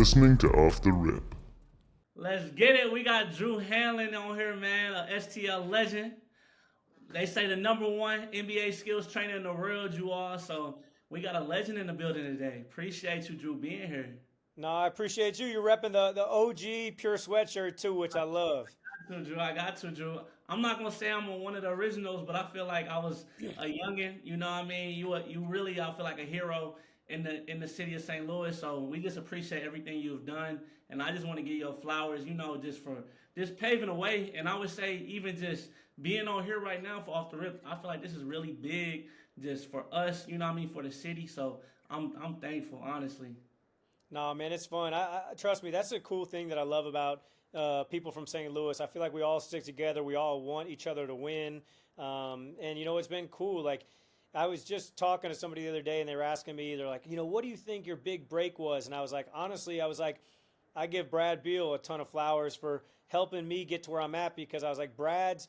listening to Off the Rip. Let's get it. We got Drew Hanlen on here, man, a STL legend. They say the number one NBA skills trainer in the world, you are. So we got a legend in the building today. Appreciate you, Drew, being here. No, I appreciate you. You're repping the OG pure sweatshirt too, which I love. Drew. I got to, Drew. I'm not gonna say I'm one of the originals, but I feel like I was a youngin. You know what I mean? You really, I feel like a hero in the city of St. Louis. So we just appreciate everything you've done, and I just want to give you flowers. Just for just paving the way. And I would say even just being on here right now for off the rip, I feel like this is really big just for us. You know what I mean, for the city. So I'm thankful, honestly. No, man, it's fun. I trust me. That's a cool thing that I love about people from St. Louis. I feel like we all stick together. We all want each other to win. And it's been cool. Like I was just talking to somebody the other day, and they were asking me, they're like, what do you think your big break was? And I was like, honestly, I give Brad Beal a ton of flowers for helping me get to where I'm at because I was like, Brad's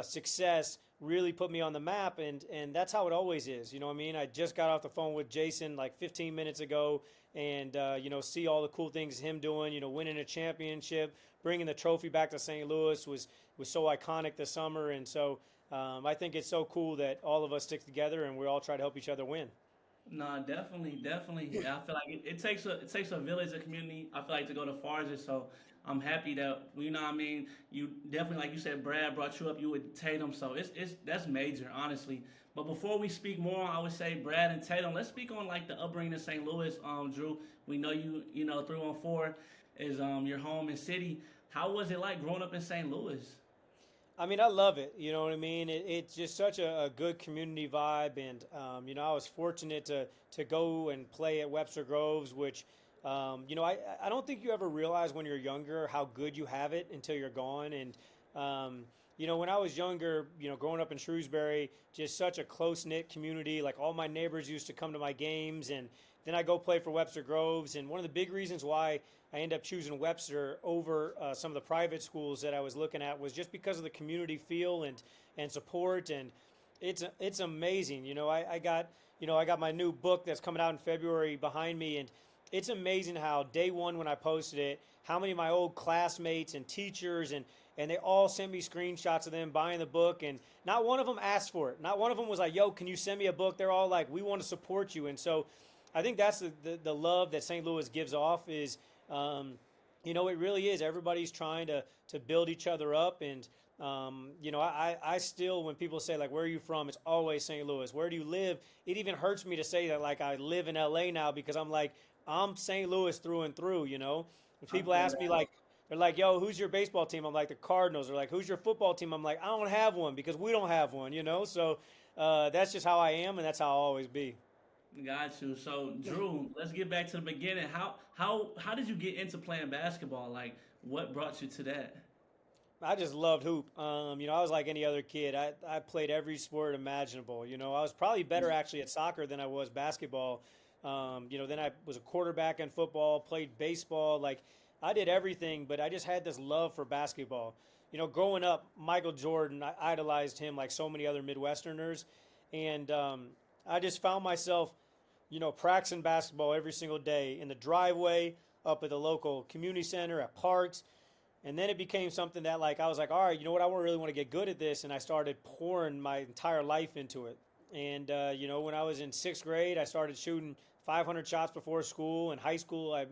success really put me on the map, and that's how it always is. You know what I mean? I just got off the phone with Jayson like 15 minutes ago, and see all the cool things him doing. Winning a championship, bringing the trophy back to St. Louis was so iconic this summer, and so I think it's so cool that all of us stick together and we all try to help each other win. No, definitely. Yeah, I feel like it takes a village, a community. I feel like to go the farthest. So I'm happy that you know what I mean. You definitely, like you said, Brad brought you up. You would Tatum, so it's that's major, honestly. But before we speak more, I would say Brad and Tatum. Let's speak on like the upbringing in St. Louis. Drew, we know you 314 is your home and city. How was it like growing up in St. Louis? I mean, I love it. You know what I mean? It's just such a good community vibe, and I was fortunate to go and play at Webster Groves, which I don't think you ever realize when you're younger how good you have it until you're gone. And when I was younger, growing up in Shrewsbury, just such a close knit community. Like all my neighbors used to come to my games, and then I go play for Webster Groves. And one of the big reasons why I ended up choosing Webster over some of the private schools that I was looking at was just because of the community feel and support. And it's amazing. I got my new book that's coming out in February behind me, and it's amazing how day one when I posted it, how many of my old classmates and teachers and they all sent me screenshots of them buying the book, and not one of them asked for it. Not one of them was like, "Yo, can you send me a book?" They're all like, "We want to support you." And so I think that's the love that St. Louis gives off is, it really is. Everybody's trying to build each other up. And, I still, when people say, like, where are you from? It's always St. Louis. Where do you live? It even hurts me to say that, like, I live in LA now because I'm like, I'm St. Louis through and through. When I people feel ask me, that. like, they're like, yo, who's your baseball team? I'm like, the Cardinals. They're like, who's your football team? I'm like, I don't have one because we don't have one. So that's just how I am, and that's how I'll always be. Got you. So, Drew, let's get back to the beginning. How did you get into playing basketball? Like, what brought you to that? I just loved hoop. I was like any other kid. I played every sport imaginable. I was probably better actually at soccer than I was basketball. Then I was a quarterback in football, played baseball. Like I did everything, but I just had this love for basketball. Growing up, Michael Jordan, I idolized him like so many other Midwesterners, and I just found myself, practicing basketball every single day in the driveway, up at the local community center, at parks. And then it became something that like I was like, all right, you know what? I really want to get good at this, and I started pouring my entire life into it. And when I was in sixth grade, I started shooting 500 shots before school. In high school, I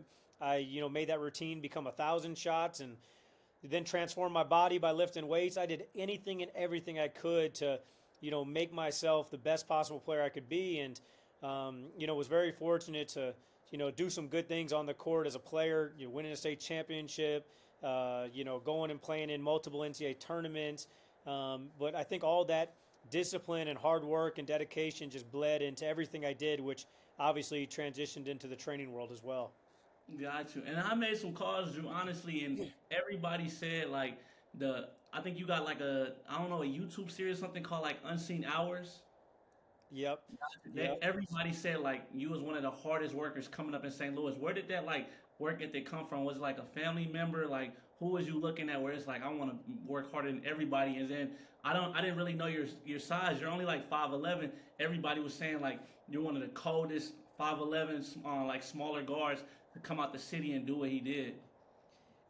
made that routine become 1,000 shots, and then transformed my body by lifting weights. I did anything and everything I could to, make myself the best possible player I could be, and was very fortunate to, do some good things on the court as a player. Winning a state championship, going and playing in multiple NCAA tournaments. But I think all that discipline and hard work and dedication just bled into everything I did, which obviously transitioned into the training world as well. Got you. And I made some calls, Drew, honestly, and everybody said like I think you got like I don't know, a YouTube series, something called like Unseen Hours. Yep. They Yep. everybody said like you was one of the hardest workers coming up in St. Louis. Where did that like work ethic come from? Was it like a family member? Like who was you looking at where it's like I want to work harder than everybody? And then I didn't really know your size. You're only like 5'11". Everybody was saying like you're one of the coldest 5'11", like smaller guards. to come out the city and do what he did.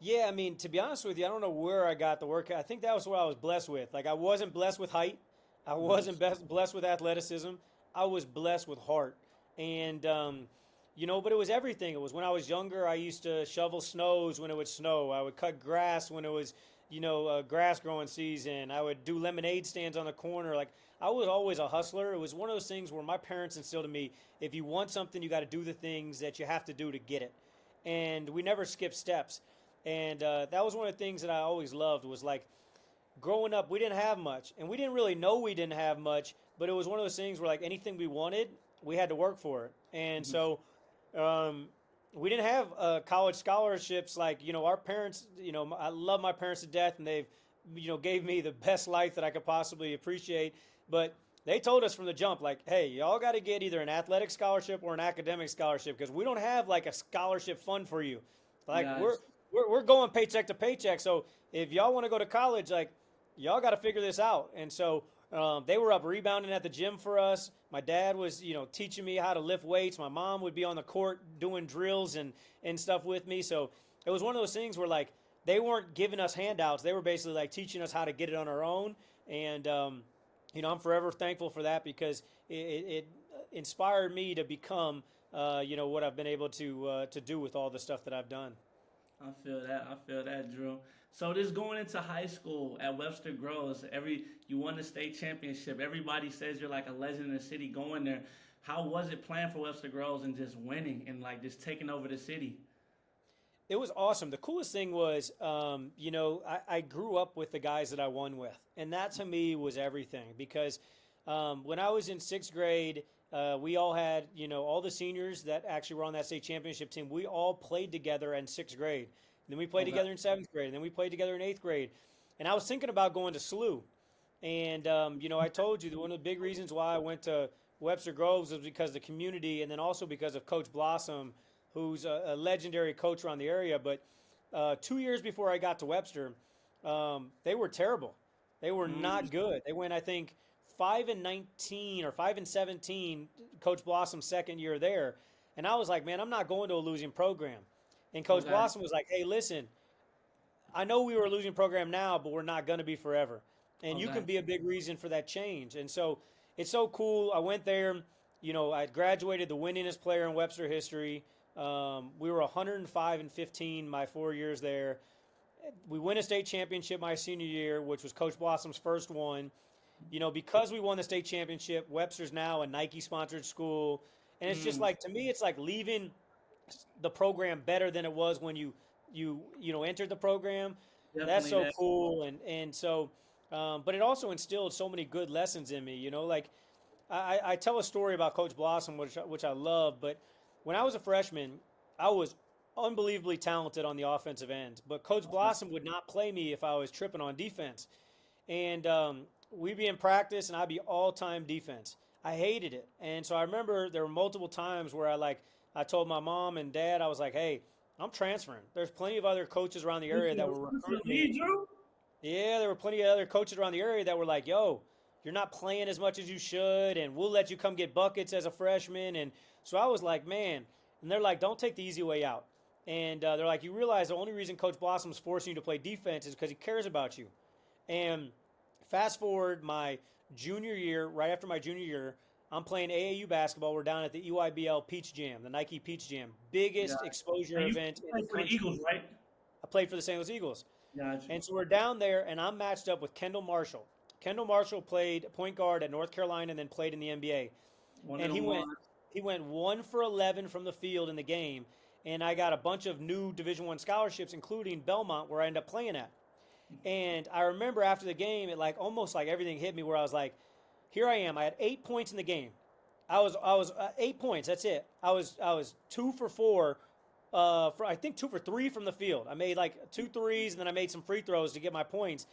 Yeah, I mean, to be honest with you, I don't know where I got the work. I think that was what I was blessed with. Like, I wasn't blessed with height. I wasn't Nice. blessed with athleticism. I was blessed with heart. And, but it was everything. It was when I was younger, I used to shovel snows when it would snow. I would cut grass when it was, grass growing season. I would do lemonade stands on the corner. Like, I was always a hustler. It was one of those things where my parents instilled in me, if you want something, you got to do the things that you have to do to get it. And we never skipped steps. And that was one of the things that I always loved was like growing up, we didn't have much. And we didn't really know we didn't have much, but it was one of those things where like anything we wanted, we had to work for it. And so um, we didn't have college scholarships like, our parents, I love my parents to death and they've, gave me the best life that I could possibly appreciate. But they told us from the jump, like, hey, y'all got to get either an athletic scholarship or an academic scholarship because we don't have like a scholarship fund for you. Like Guys, we're going paycheck to paycheck. So if y'all want to go to college, like y'all got to figure this out. And so they were up rebounding at the gym for us. My dad was, teaching me how to lift weights. My mom would be on the court doing drills and stuff with me. So it was one of those things where like they weren't giving us handouts. They were basically like teaching us how to get it on our own. And I'm forever thankful for that because it inspired me to become, what I've been able to do with all the stuff that I've done. I feel that. I feel that, Drew. So this going into high school at Webster Groves, you won the state championship. Everybody says you're like a legend in the city going there. How was it playing for Webster Groves and just winning and like just taking over the city? It was awesome. The coolest thing was, I grew up with the guys that I won with, and that to me was everything. Because when I was in sixth grade, we all had, all the seniors that actually were on that state championship team. We all played together in sixth grade. And then we played Okay. together in seventh grade, and then we played together in eighth grade. And I was thinking about going to SLU. And, I told you that one of the big reasons why I went to Webster Groves was because of the community and then also because of Coach Blossom, who's a legendary coach around the area. But 2 years before I got to Webster, they were terrible. They were Mm, not good. They went, I think, 5-19 or 5-17. Coach Blossom's second year there, and I was like, man, I'm not going to a losing program. And Coach okay. Blossom was like, hey, listen, I know we were a losing program now, but we're not going to be forever. And you Okay. can be a big reason for that change. And so it's so cool. I went there. I graduated the winningest player in Webster history. We were 105-15 my 4 years there. We win a state championship my senior year, which was Coach Blossom's first one. Because we won the state championship, Webster's now a Nike sponsored school. And it's just Mm, like, to me, it's like leaving the program better than it was when you entered the program. That's definitely so that. cool. And so, but it also instilled so many good lessons in me, like I tell a story about Coach Blossom, which I love. But when I was a freshman, I was unbelievably talented on the offensive end. But Coach Okay. Blossom would not play me if I was tripping on defense. And we'd be in practice, and I'd be all-time defense. I hated it, and so I remember there were multiple times where I told my mom and dad, I was like, "Hey, I'm transferring." There's plenty of other coaches around the area that were This is recruiting me. me, Drew. Yeah, there were plenty of other coaches around the area that were like, "Yo, you're not playing as much as you should, and we'll let you come get buckets as a freshman." And so I was like, "Man," and they're like, "Don't take the easy way out." And they're like, "You realize the only reason Coach Blossom's forcing you to play defense is because he cares about you." And fast forward my junior year, right after my junior year, I'm playing AAU basketball. We're down at the EYBL Peach Jam, the Nike Peach Jam, Yeah. biggest exposure And you event in play the for the country. Eagles, right? I played for the St. Louis Eagles. Got you. And so we're down there, and I'm matched up with Kendall Marshall. Kendall Marshall played point guard at North Carolina and then played in the NBA. One of And them ones. he went 1 for 11 from the field in the game. And I got a bunch of new Division One scholarships, including Belmont, where I ended up playing at. And I remember after the game, it like almost like everything hit me where I was like, here I am. I had 8 points in the game. I was 8 points. That's it. I was 2 for 4, for I think 2 for 3 from the field. I made like two threes and then I made some free throws to get my points.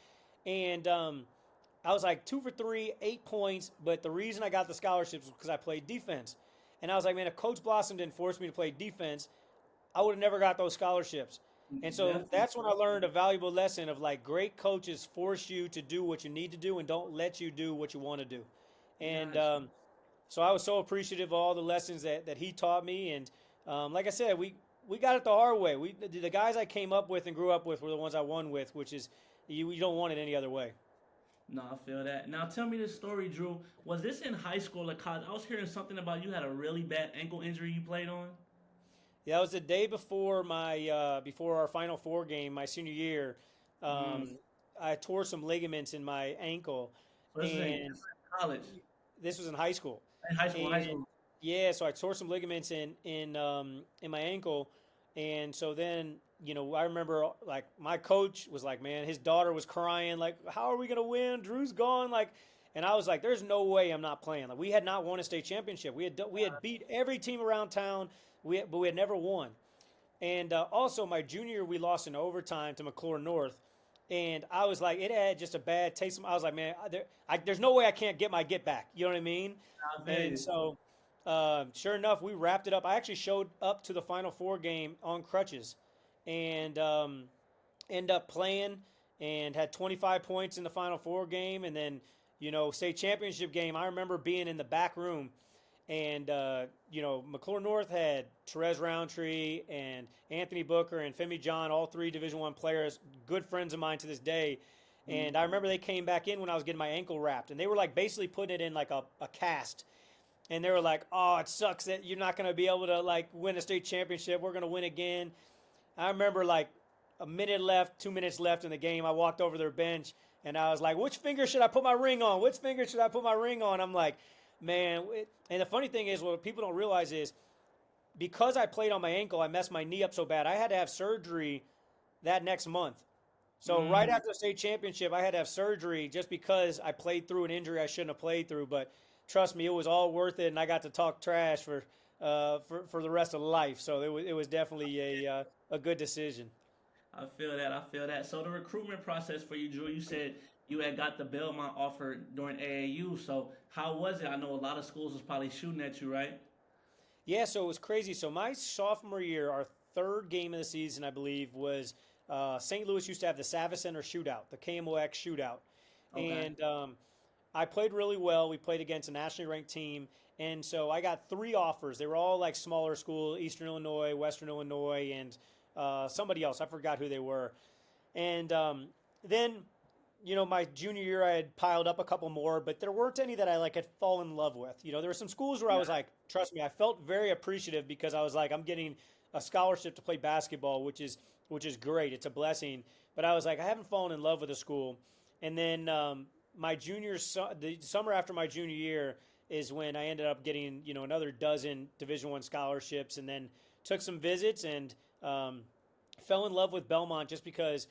And I was like 2 for 3, 8 points. But the reason I got the scholarships was because I played defense. And I was like, man, if Coach Blossom didn't force me to play defense, I would have never got those scholarships. And so Definitely. that's when I learned a valuable lesson of like great coaches force you to do what you need to do and don't let you do what you want to do. And Got so I was so appreciative of all the lessons that he taught me. And like I said, we got it the hard way. The guys I came up with and grew up with were the ones I won with, which is you don't want it any other way. No, I feel that. Now tell me this story, Drew. Was this in high school or college? I was hearing something about you had a really bad ankle injury you played on. Yeah, it was the day before my before our Final Four game, my senior year. Mm. Um, I tore some ligaments in my ankle, So and this is in college, this was in high school. in high school, high And school. yeah, so I tore some ligaments in my ankle, and so then I remember like my coach was like, man, his daughter was crying like, how are we gonna win? Drew's gone, like, and I was like, there's no way I'm not playing. Like we had not won a state championship. We had beat every team around town. But we had never won. And also, my junior year, we lost in overtime to McClure North. And I was like, it had just a bad taste. I was like, man, there's no way I can't get my get back. You know what I mean? I feel And you. so, sure enough, we wrapped it up. I actually showed up to the Final Four game on crutches and end up playing and had 25 points in the Final Four game. And then, state championship game, I remember being in the back room and McClure North had Therese Roundtree and Anthony Booker and Femi John, all three Division One players, good friends of mine to this day. Mm. And I remember they came back in when I was getting my ankle wrapped, and they were like basically putting it in like a cast. And they were like, "Oh, it sucks that you're not going to be able to like win a state championship. We're going to win again." I remember like a minute left, 2 minutes left in the game. I walked over their bench and I was like, "Which finger should I put my ring on? Which finger should I put my ring on?" I'm like, man. And the funny thing is, what people don't realize is because I played on my ankle, I messed my knee up so bad. I had to have surgery that next month. So right Mm. after the state championship, I had to have surgery just because I played through an injury I shouldn't have played through. But trust me, it was all worth it, and I got to talk trash for the rest of life. So it was definitely a good decision. I feel that. I feel that. So the recruitment process for you, Drew, you said you had got the Belmont offer during AAU. So how was it? I know a lot of schools was probably shooting at you, right? Yeah, so it was crazy. So my sophomore year, our third game of the season, I believe, was St. Louis used to have the Savas Center shootout, the KMOX shootout, Okay. and I played really well. We played against a nationally ranked team, and so I got three offers. They were all like smaller school, Eastern Illinois, Western Illinois, and somebody else. I forgot who they were. And then, my junior year, I had piled up a couple more, but there weren't any that I like had fallen in love with. There were some schools where I Yeah. was like, trust me, I felt very appreciative because I was like, I'm getting a scholarship to play basketball, which is great. It's a blessing. But I was like, I haven't fallen in love with a school. And then the summer after my junior year is when I ended up getting another dozen Division One scholarships, and then took some visits and um, fell in love with Belmont just because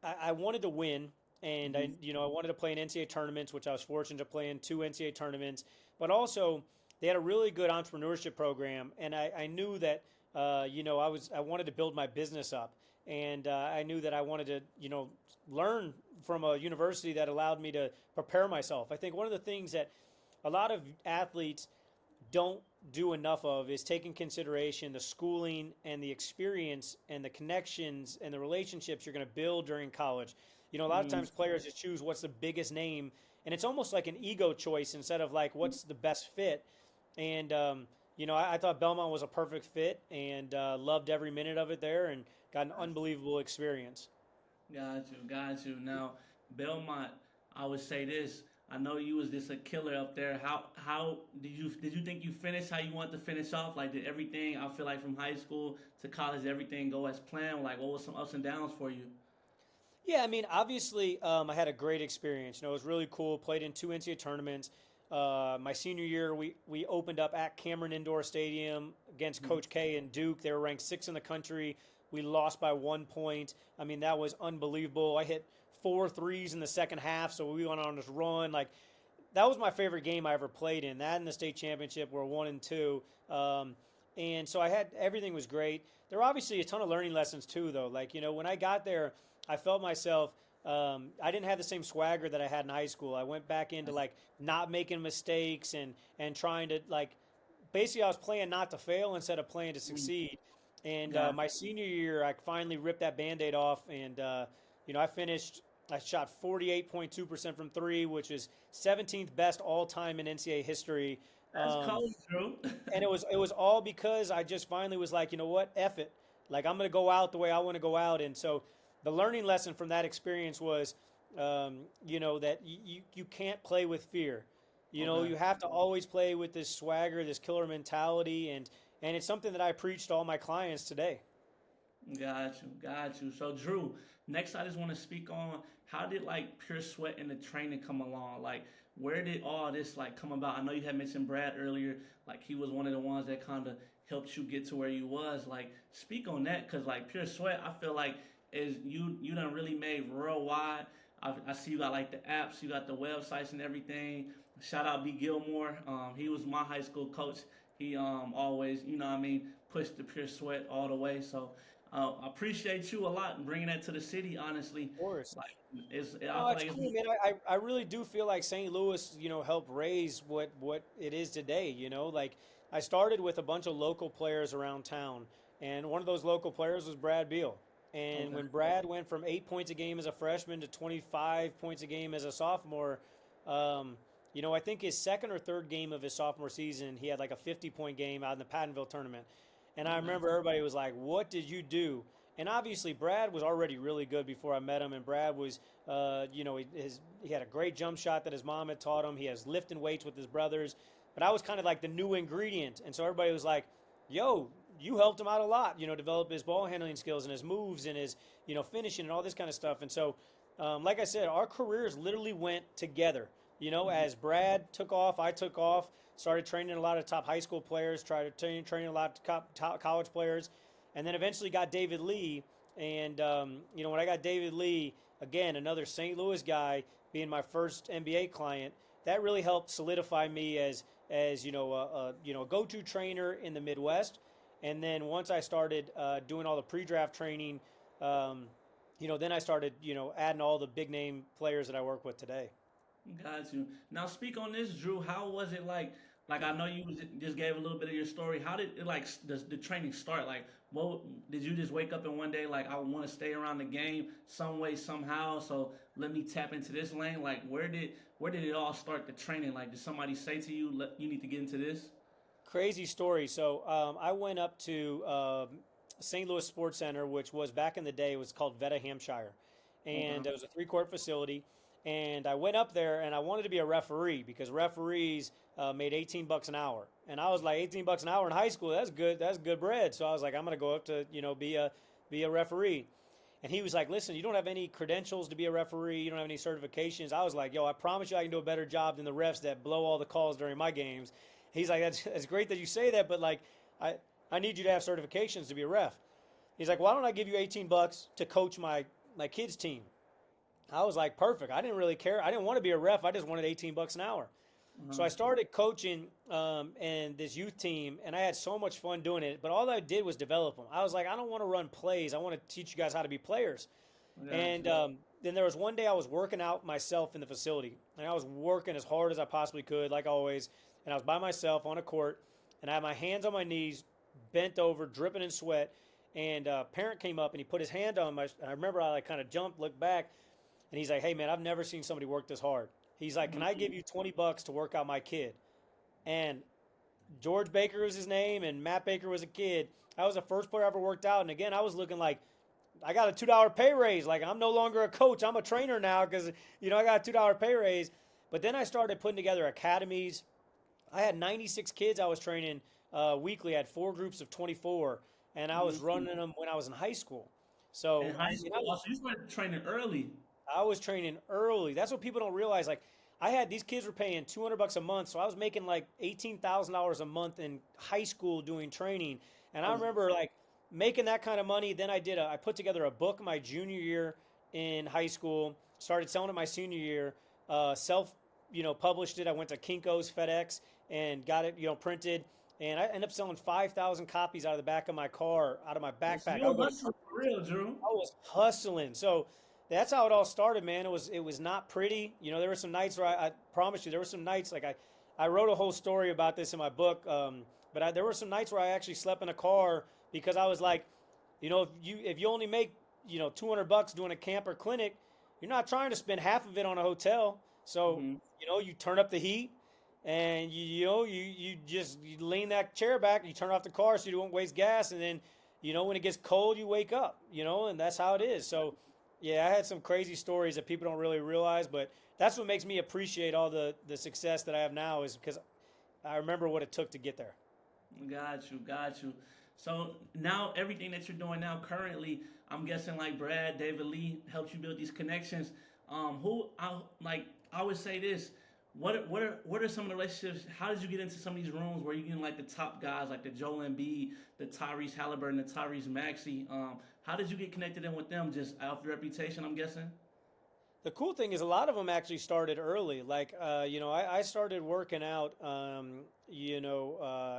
I wanted to win, and Mhm. I wanted to play in NCAA tournaments, which I was fortunate to play in two NCAA tournaments. But also, they had a really good entrepreneurship program, and I knew that I wanted to build my business up, and I knew that I wanted to learn from a university that allowed me to prepare myself. I think one of the things that a lot of athletes don't do enough of is take in consideration the schooling and the experience and the connections and the relationships you're going to build during college. A lot of Mm. times players just choose what's the biggest name, and it's almost like an ego choice instead of like what's the best fit. And I thought Belmont was a perfect fit, and loved every minute of it there, and got an unbelievable experience. Got you, got you. Now, Belmont, I would say this. I know you was just a killer up there. How did you think you finished how you want to finish off? Like did everything I feel like from high school to college everything go as planned? Like what was some ups and downs for you? Yeah, I mean, obviously, I had a great experience. It was really cool. Played in two NCAA tournaments. My senior year, we opened up at Cameron Indoor Stadium against Mhm. Coach K and Duke. They were ranked sixth in the country. We lost by 1 point. I mean, that was unbelievable. I hit four threes in the second half, so we went on this run. Like that was my favorite game I ever played in. That and the state championship were 1 and 2. And so I had everything was great. There were obviously a ton of learning lessons too, though. Like when I got there, I felt myself. I didn't have the same swagger that I had in high school. I went back into like not making mistakes and trying to like basically I was playing not to fail instead of playing to Mm. succeed. And Got my senior year, I finally ripped that Band-Aid off, and I finished. I shot 48.2% from three, which is 17th best all time in NCAA history. that's Um, cold, Drew. and it was all because I just finally was like, you know what, F it. Like I'm going to go out the way I want to go out. And so the learning lesson from that experience was, that you can't play with fear. Okay. You have to always play with this swagger, this killer mentality, and it's something that I preach to all my clients today. Got you, got you. So Drew, next I just want to speak on how did like pure sweat and the training come along? Like where did all this like come about? I know you had mentioned Brad earlier, like he was one of the ones that kind of helped you get to where you was. Like speak on that because like pure sweat, I feel like is you done really made real wide. I see you got like the apps, you got the websites and everything. Shout out B Gilmore. He was my high school coach. He always, what I mean, pushed the pure sweat all the way. So I appreciate you a lot and bringing that to the city. Honestly, Of course. like I No, feel it's like it's cool, man. I really do feel like St. Louis, helped raise what it is today. Like I started with a bunch of local players around town, and one of those local players was Brad Beal. And okay. when Brad went from 8 points a game as a freshman to 25 points a game as a sophomore, I think his second or third game of his sophomore season, he had like a 50-point game out in the Pattonville tournament. And I Okay. remember everybody was like, "What did you do?" And obviously, Brad was already really good before I met him. And Brad was, he had a great jump shot that his mom had taught him. He has lifting weights with his brothers. But I was kind of like the new ingredient. And so everybody was like, "Yo, you helped him out a lot, develop his ball handling skills and his moves and his, finishing and all this kind of stuff." And so, like I said, our careers literally went together. As Brad took off, I took off, started training a lot of top high school players, tried to training a lot of top college players, and then eventually got David Lee. And when I got David Lee, again another St. Louis guy, being my first NBA client, that really helped solidify me as a go-to trainer in the Midwest. And then once I started doing all the pre-draft training, then I started adding all the big name players that I work with today. Got you. Now speak on this, Drew. How was it like? Like I know just gave a little bit of your story. How did it like the training start? Like, what did you just wake up in one day like I want to stay around the game some way somehow? So let me tap into this lane. Like, where did it all start? The training. Like, did somebody say to you, you need to get into this"? Crazy story. So I went up to St. Louis Sports Center, which was back in the day, it was called Veta Hampshire, Okay. and it was a three-court facility. And I went up there, and I wanted to be a referee because referees made $18 an hour, and I was like, $18 an hour in high school, that's good. That's good bread. So I was like, I'm gonna go up to be a referee. And he was like, listen, you don't have any credentials to be a referee. You don't have any certifications. I was like, yo, I promise you I can do a better job than the refs that blow all the calls during my games. He's like, that's great that you say that, but like, I need you to have certifications to be a ref. He's like, why don't I give you $18 to coach my kids team? I was like, perfect. I didn't really care. I didn't want to be a ref. I just wanted $18 an hour. So Uh-huh. I started coaching and this youth team, and I had so much fun doing it. But all I did was develop them. I was like, I don't want to run plays. I want to teach you guys how to be players. I got And you. then there was one day I was working out myself in the facility, and I was working as hard as I possibly could, like always. And I was by myself on a court, and I had my hands on my knees, bent over, dripping in sweat. And a parent came up and he put his hand on my. And I remember I like kind of jumped, looked back, and he's like, "Hey man, I've never seen somebody work this hard." He's like, "Can I give you $20 to work out my kid?" And George Baker was his name, and Matt Baker was a kid. I was the first player I ever worked out, and again, I was looking like I got a $2 pay raise. Like I'm no longer a coach, I'm a trainer now because I got a $2 pay raise. But then I started putting together academies. I had 96 kids I was training weekly. I had four groups of 24, and I was Mhm. running them when I was in high school. In So high school, also you started training early. I was training early. That's what people don't realize. Like, I had these kids were paying $200 a month, so I was making like $18,000 a month in high school doing training. And I I was remember like making that kind of money. Then I put together a book my junior year in high school. Started selling it my senior year. Self, published it. I went to Kinko's, FedEx, and got it, printed. And I ended up selling 5,000 copies out of the back of my car, out of my backpack. I you would go to hustling for real, Drew. I was hustling. So that's how it all started, man. It was not pretty. There were some nights where I promise you, there were some nights like I wrote a whole story about this in my book. But there were some nights where I actually slept in a car because I was like, if you only make $200 doing a camp or clinic, you're not trying to spend half of it on a hotel. So Hmm. you turn up the heat. And you just you lean that chair back, you turn off the car so you don't waste gas, and then when it gets cold, you wake up, and that's how it is. So, yeah, I had some crazy stories that people don't really realize, but that's what makes me appreciate all the success that I have now is because I remember what it took to get there. Got you, got you. So now everything that you're doing now currently, I'm guessing like Brad, David Lee helped you build these connections. Who I like I always say this. What are some of the relationships? How did you get into some of these rooms where you getting like the top guys like the Joel Embiid, the Tyrese Halliburton, the Tyrese Maxey? How did you get connected in with them? Just off the reputation, I'm guessing. The cool thing is a lot of them actually started early. Like, I started working out,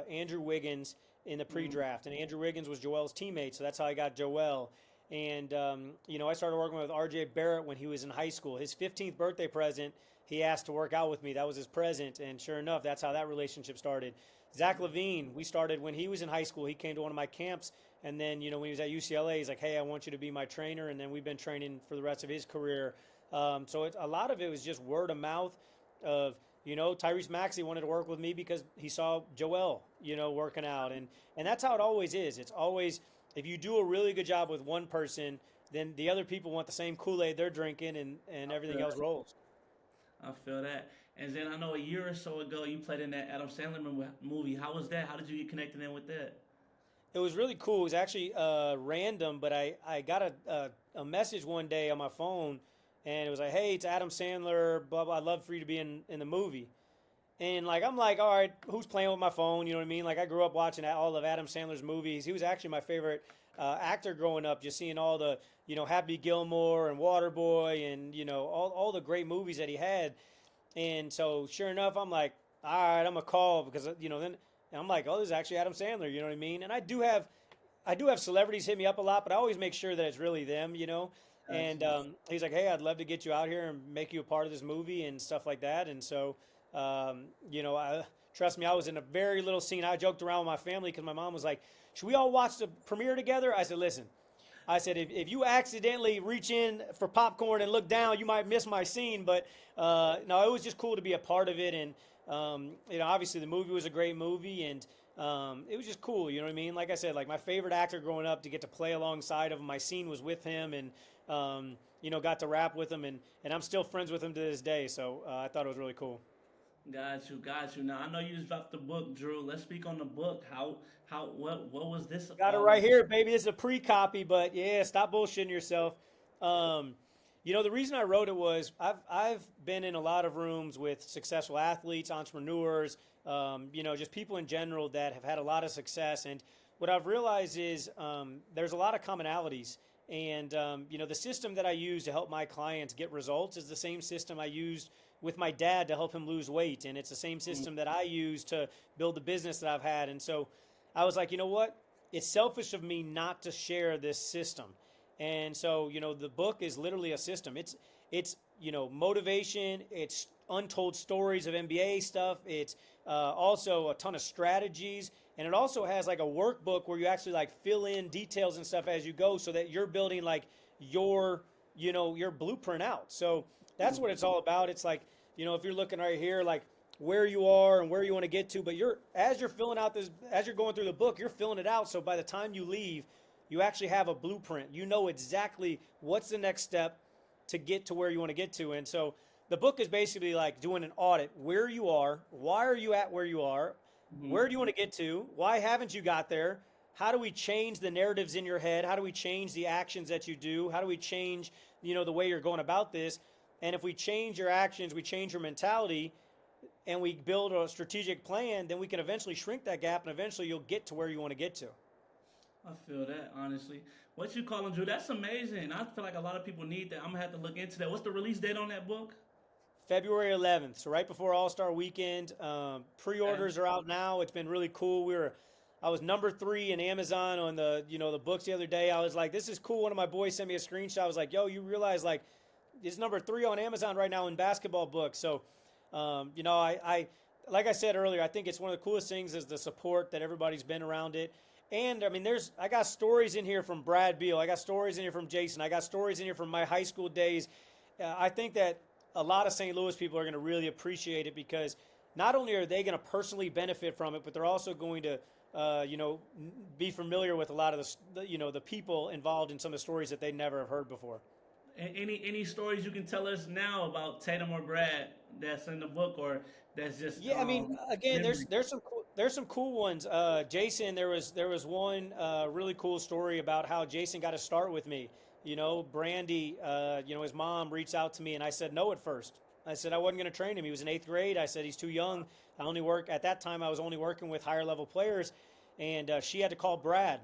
Andrew Wiggins in the Mm, pre-draft, and Andrew Wiggins was Joel's teammate, so that's how I got Joel. And I started working with R.J. Barrett when he was in high school. His 15th birthday present, he asked to work out with me. That was his present, and sure enough, that's how that relationship started. Zach Levine, we started when he was in high school. He came to one of my camps, and then when he was at UCLA, he's like, "Hey, I want you to be my trainer," and then we've been training for the rest of his career. So a lot of it was just word of mouth of, Tyrese Maxey wanted to work with me because he saw Joel, working out. And that's how it always is. It's always, if you do a really good job with one person, then the other people want the same Kool-Aid they're drinking and I everything feel else that. rolls. I feel that. And then I know a year or so ago you played in that Adam Sandler movie. How was that? How did you get connected in with that? It was really cool. It was actually random, but I got a message one day on my phone, and it was like, "Hey, it's Adam Sandler. Blah blah. I'd love for you to be in the movie." And like I'm like, all right, who's playing with my phone? You know what I mean? Like I grew up watching all of Adam Sandler's movies. He was actually my favorite actor growing up. Just seeing all the Happy Gilmore and Waterboy and all the great movies that he had. And so sure enough, I'm like, all right, I'm gonna call because then and I'm like, oh, this is actually Adam Sandler. You know what I mean? And I do have celebrities hit me up a lot, but I always make sure that it's really them. And Gotcha. he's like, "Hey, I'd love to get you out here and make you a part of this movie and stuff like that." And so, trust me, I was in a very little scene. I joked around with my family because my mom was like, "Should we all watch the premiere together?" I said, "Listen." I said, if you accidentally reach in for popcorn and look down, you might miss my scene. But no, it was just cool to be a part of it. And, obviously the movie was a great movie. And it was just cool. You know what I mean? Like I said, like my favorite actor growing up to get to play alongside of him. My scene was with him and, got to rap with him. And I'm still friends with him to this day. So I thought it was really cool. Got you, got you. Now I know you just dropped the book, Drew. Let's speak on the book. What was this Got it all right about? here, baby. This is a pre-copy, but yeah, stop bullshitting yourself. Um, the reason I wrote it was I've been in a lot of rooms with successful athletes, entrepreneurs, just people in general that have had a lot of success. And what I've realized is there's a lot of commonalities. And the system that I use to help my clients get results is the same system I used with my dad to help him lose weight, and it's the same Mm, system that I use to build the business that I've had. And so I was like, you know what? It's selfish of me not to share this system. And so, the book is literally a system. It's motivation, it's untold stories of NBA stuff, it's also a ton of strategies, and it also has like a workbook where you actually like fill in details and stuff as you go so that you're building like your your blueprint out. So that's what mm. it's all about. It's like, if you're looking right here, like where you are and where you want to get to, but as you're filling out this, as you're going through the book, you're filling it out. So by the time you leave, you actually have a blueprint. You know exactly what's the next step to get to where you want to get to. And so the book is basically like doing an audit where you are, why are you at where you are, Mhm. where do you want to get to, why haven't you got there, how do we change the narratives in your head, how do we change the actions that you do, how do we change the way you're going about this. And if we change your actions, we change your mentality, and we build a strategic plan, then we can eventually shrink that gap, and eventually you'll get to where you want to get to. I feel that honestly. What you calling Drew? That's amazing. I feel like a lot of people need that. I'm gonna have to look into that. What's the release date on that book? February 11th, so right before All Star Weekend. Okay. Pre-orders are out now. It's been really cool. I was number 3 in Amazon on the books the other day. I was like, this is cool. One of my boys sent me a screenshot. I was like, yo, you realize like it's number 3 on Amazon right now in basketball books. So, I like I said earlier, I think it's one of the coolest things is the support that everybody's been around it. And I mean, I got stories in here from Brad Beal. I got stories in here from Jayson. I got stories in here from my high school days. I think that a lot of St. Louis people are going to really appreciate it because not only are they going to personally benefit from it, but they're also going to be familiar with a lot of the people involved in some of the stories that they never have heard before. Any stories you can tell us now about Tatum or Brad that's in the book or that's just Yeah, I mean, again, there's memory? there's some cool ones. Jayson, there was one really cool story about how Jayson got to start with me. Brandy, his mom reached out to me, and I said no at first. I said I wasn't going to train him. He was in eighth grade. I said he's too young. I only work at that time. I was only working with higher level players, and she had to call Brad,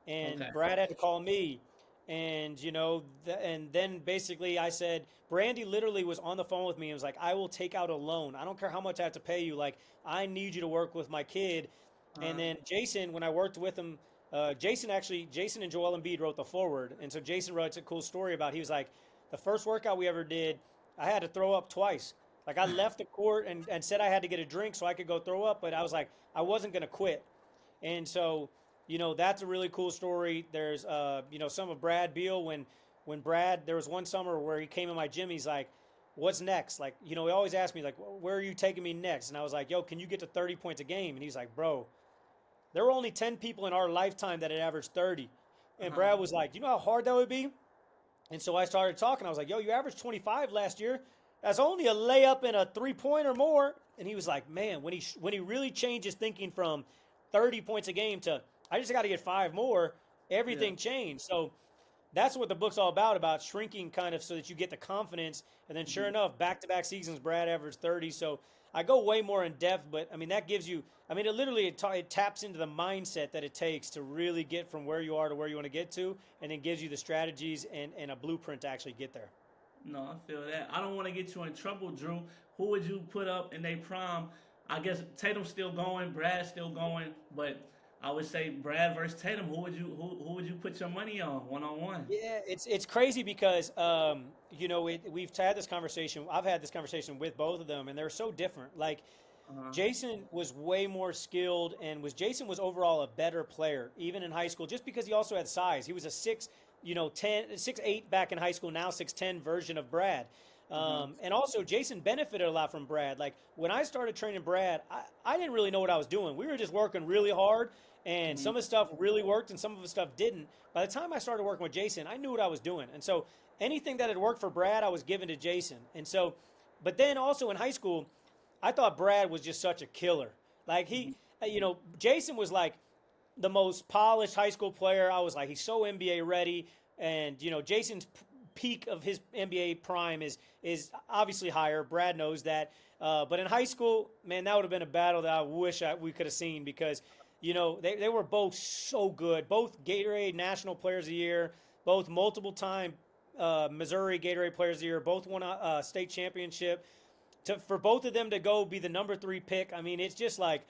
and Okay. Brad had to call me, and and then basically I said Brandy literally was on the phone with me and was like, I will take out a loan. I don't care how much I have to pay you. Like, I need you to work with my kid. And Uh, then Jayson, when I worked with him, Jayson and Joel Embiid wrote the forward. And so Jayson wrote a cool story about, he was like, the first workout we ever did, I had to throw up twice. Like, I left the court and said I had to get a drink so I could go throw up, but I was like, I wasn't going to quit. And so, that's a really cool story. There's, some of Brad Beal when Brad, there was one summer where he came in my gym. He's like, "What's next?" Like, he always asked me like, "Where are you taking me next?" And I was like, "Yo, can you get to 30 points a game?" And he's like, "Bro, there were only 10 people in our lifetime that had averaged 30." And uh-huh. Brad was like, "You know how hard that would be?" And so I started talking. I was like, "Yo, you averaged 25 last year. That's only a layup and a 3 point or more." And he was like, "Man, when he really changed his thinking from 30 points a game to I just got to get five more, Yeah. everything changed." So that's what the book's all about shrinking kind of so that you get the confidence. And then sure Mhm. enough, back-to-back seasons, Brad averaged 30. So I go way more in depth, but I mean, that gives you, I mean, it taps into the mindset that it takes to really get from where you are to where you want to get to, and then gives you the strategies and a blueprint to actually get there. No, I feel that. I don't want to get you in trouble, Drew. Who would you put up in their prime? I guess Tatum's still going, Brad's still going, but I would say Brad versus Tatum. Who would you put your money on one? Yeah, it's crazy because we've had this conversation. I've had this conversation with both of them, and they're so different. Like, Uh, Jayson was way more skilled, and Jayson was overall a better player, even in high school, just because he also had size. He was a 6'8" back in high school, now 6'10" version of Brad. uh-huh. And also, Jayson benefited a lot from Brad. Like, when I started training Brad, I didn't really know what I was doing. We were just working really hard, and Mhm. some of the stuff really worked, and some of the stuff didn't. By the time I started working with Jayson, I knew what I was doing. And so, anything that had worked for Brad, I was giving to Jayson. And so, but then also in high school, I thought Brad was just such a killer. Like, Jayson was like the most polished high school player. I was like, he's so NBA ready, and Jason's peak of his NBA prime is obviously higher. Brad knows that. But in high school, man, that would have been a battle that I wish we could have seen because they were both so good. Both Gatorade National Players of the Year, both multiple time Missouri Gatorade Players of the Year, both won a state championship for both of them to go be the number three pick. I mean, it's just like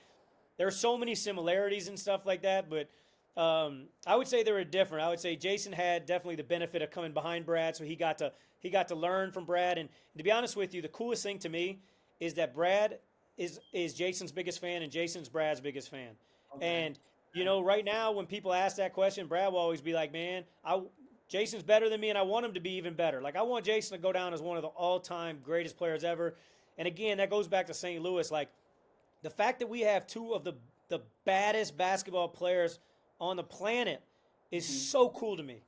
there's so many similarities and stuff like that, but I would say they were different. I would say Jayson had definitely the benefit of coming behind Brad, so he got to learn from Brad. And to be honest with you, the coolest thing to me is that Brad is Jayson's biggest fan and Jayson's Brad's biggest fan. Okay. And right now when people ask that question, Brad will always be like, "Man, Jayson's better than me, and I want him to be even better. Like, I want Jayson to go down as one of the all-time greatest players ever." And again, that goes back to St. Louis. Like, the fact that we have two of the baddest basketball players on the planet is Mhm. so cool to me.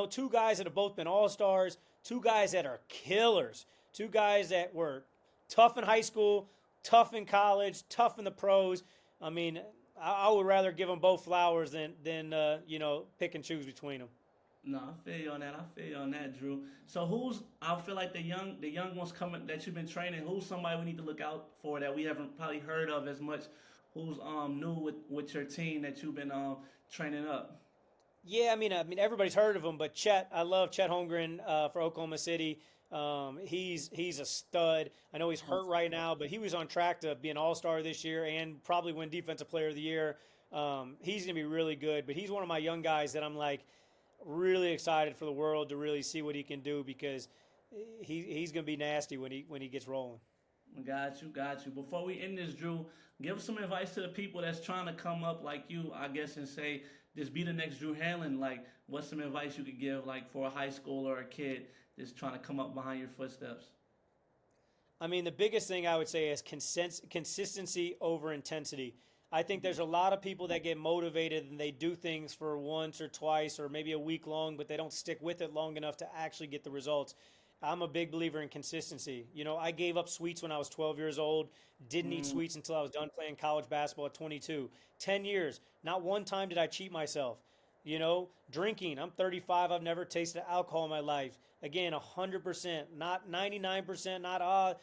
Two guys that have both been all stars, two guys that are killers, two guys that were tough in high school, tough in college, tough in the pros. I mean, I would rather give them both flowers than pick and choose between them. No, I feel you on that. I feel you on that, Drew. So who's? I feel like the young ones coming that you've been training. Who's somebody we need to look out for that we haven't probably heard of as much? Who's new with your team that you've been training up? Yeah, I mean, everybody's heard of him, but Chet, I love Chet Holmgren for Oklahoma City. He's a stud. I know he's hurt right now, but he was on track to be an All Star this year and probably win Defensive Player of the Year. He's gonna be really good, but he's one of my young guys that I'm like really excited for the world to really see what he can do because he's gonna be nasty when he gets rolling. Got you, got you. Before we end this, Drew, give some advice to the people that's trying to come up like you, I guess, and say, just be the next Drew Hanlen. Like, what's some advice you could give, like, for a high schooler or a kid that's trying to come up behind your footsteps? I mean, the biggest thing I would say is consistency over intensity. I think there's a lot of people that get motivated and they do things for once or twice or maybe a week long, but they don't stick with it long enough to actually get the results. I'm a big believer in consistency. I gave up sweets when I was 12 years old, didn't eat Mm, sweets until I was done playing college basketball at 22. 10 years, not one time did I cheat myself. Drinking, I'm 35, I've never tasted alcohol in my life. Again, 100%, not 99%, not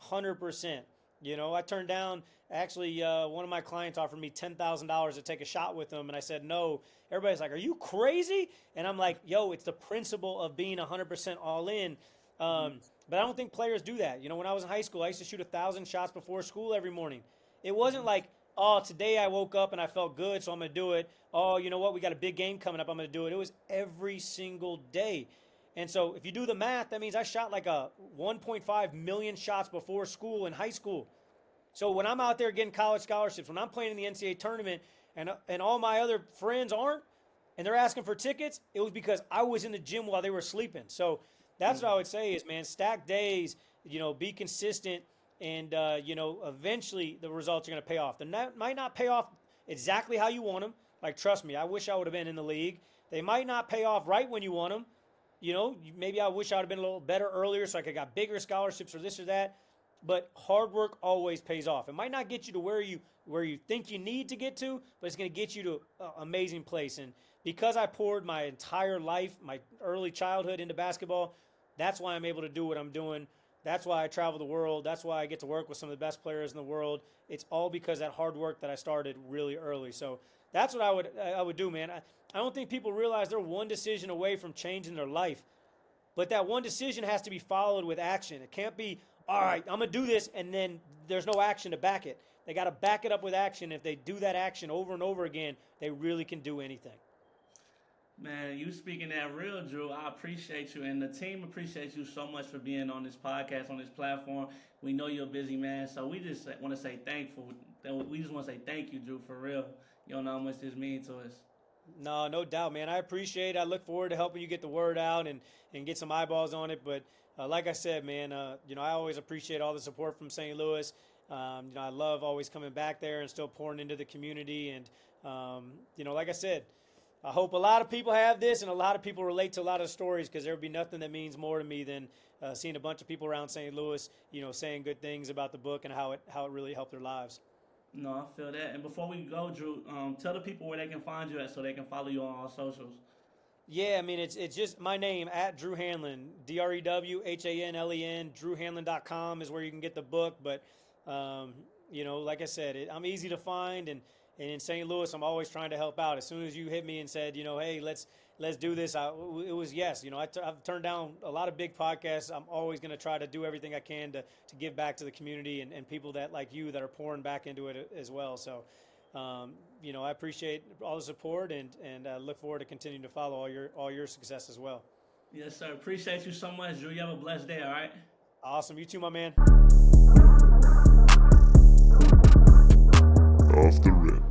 100%. I turned down, actually, one of my clients offered me $10,000 to take a shot with them, and I said no. Everybody's like, are you crazy? And I'm like, yo, it's the principle of being 100% all in. But I don't think players do that. When I was in high school, I used to shoot 1,000 shots before school every morning. It wasn't like, oh, today I woke up and I felt good, so I'm going to do it. Oh, you know what? We got a big game coming up. I'm going to do it. It was every single day. And so if you do the math, that means I shot like a 1.5 million shots before school in high school. So when I'm out there getting college scholarships, when I'm playing in the NCAA tournament and all my other friends aren't, and they're asking for tickets, it was because I was in the gym while they were sleeping. So that's what I would say is, man, stack days, be consistent, and, eventually the results are going to pay off. They might not pay off exactly how you want them. Like, trust me, I wish I would have been in the league. They might not pay off right when you want them. Maybe I wish I would have been a little better earlier so I could got bigger scholarships or this or that. But hard work always pays off. It might not get you to where you think you need to get to, but it's going to get you to an amazing place. And because I poured my entire life, my early childhood into basketball, that's why I'm able to do what I'm doing. That's why I travel the world. That's why I get to work with some of the best players in the world. It's all because of that hard work that I started really early. So that's what I would do, man. I don't think people realize they're one decision away from changing their life. But that one decision has to be followed with action. It can't be, all right, I'm going to do this, and then there's no action to back it. They got to back it up with action. If they do that action over and over again, they really can do anything. Man, you speaking that real, Drew. I appreciate you, and the team appreciates you so much for being on this podcast, on this platform. We know you're a busy man, so we just want to say thankful. We just want to say thank you, Drew, for real. You don't know how much this means to us. No doubt, man. I appreciate it. I look forward to helping you get the word out and get some eyeballs on it. But like I said, man, I always appreciate all the support from St. Louis. I love always coming back there and still pouring into the community. And, like I said, I hope a lot of people have this and a lot of people relate to a lot of stories, because there would be nothing that means more to me than seeing a bunch of people around St. Louis, saying good things about the book and how it really helped their lives. No, I feel that. And before we go, Drew, tell the people where they can find you at so they can follow you on all socials. Yeah, I mean, it's just my name, at Drew Hanlen, DREWHANLEN, DrewHanlen.com is where you can get the book. But, like I said, I'm easy to find, and in St. Louis, I'm always trying to help out. As soon as you hit me and said, hey, let's do this, it was yes. I've turned down a lot of big podcasts. I'm always going to try to do everything I can to give back to the community and people that like you that are pouring back into it as well. So, I appreciate all the support and look forward to continuing to follow all your success as well. Yes, sir. Appreciate you so much, Drew. You have a blessed day, all right? Awesome. You too, my man. Off the rip.